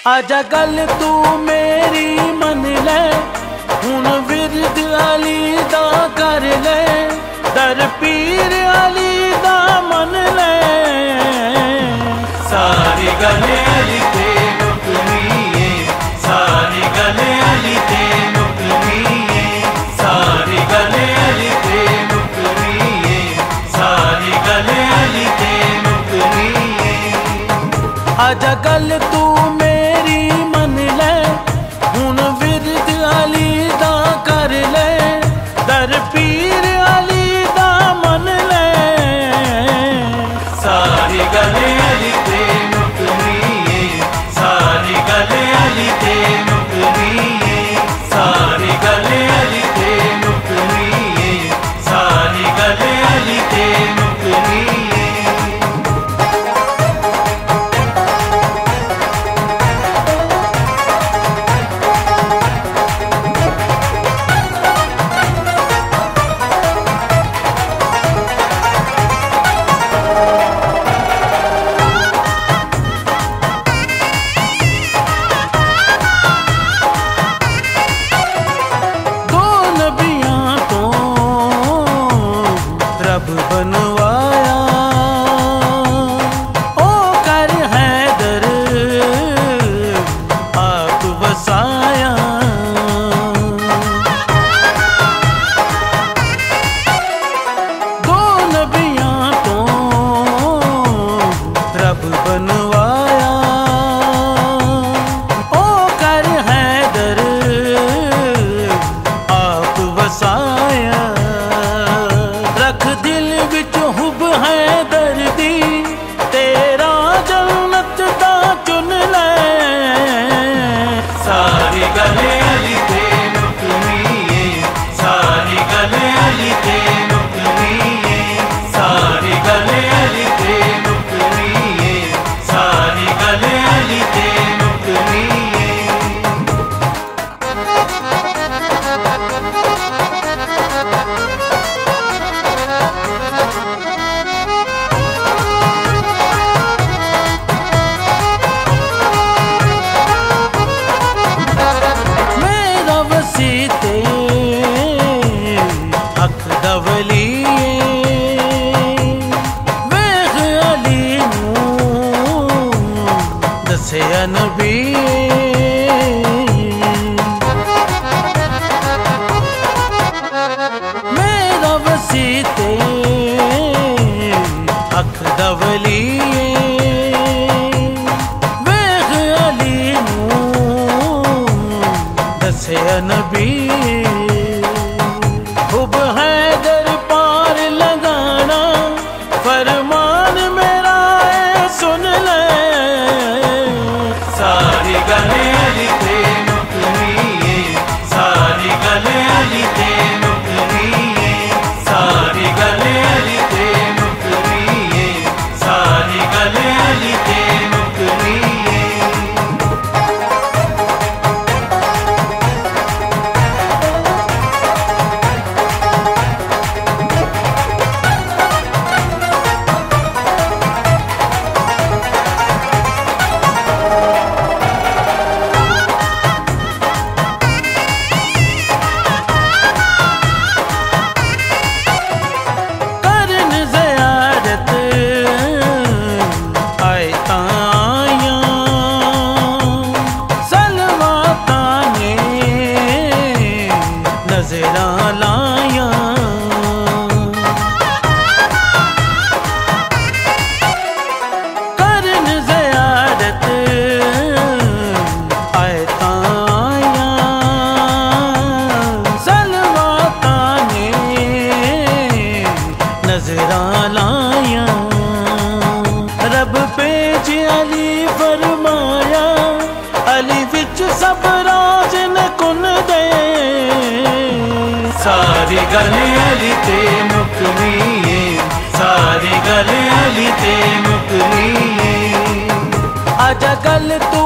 आजा गल तू मेरी मन ले, हुण विरद अली दा कर ले, दर पीर अली दा मन ले। सारी गल अली ते मुकनी है, सारी गल अली ते मुकनी है, सारी गल अली ते मुकनी है, सारी गल अली ते मुकनी है। आजा गल तू मेरी मन ले, हुण विरद अली दा कर ले, दर पीर अली दा मन ले। सारी गल अली ते मुकनी है, सारी गल अली ते मुकनी है, सारी गल अली ते मुकनी है, सारी गल अली ते मुकनी है। बनवाया ओ कर हैदर आप वसाया, दो नबियां तो रब बनवाया ओ कर हैदर आप वसाया। रख दिल विच हुब है दर्दी, तेरा जन्नत दा चुन ले। सारी गल अली ते मुकनी है, सारी गल अली ते मुकनी है, सारी गल अली ते मुकनी है, सारी गल अली ते मुकनी है। अख दवली वेख अली नूं दसिया नबी, मेरा वसीते अख दवली वेख अली नूं दसिया नबी। हुब हैदर पार लगाना फरमान मेरा है सुन ले। सारी गल अली ते मुकनी है, सारी गल अली ते मुकनी है, सारी गल अली ते मुकनी है, सारी गल अली ते मुकनी है। रब पेज अली फरमाया, अली विच सब राज न कुन दे। सारी गल अली ते मुकनी है, सारी गल अली ते मुकनी है। आजा गल तू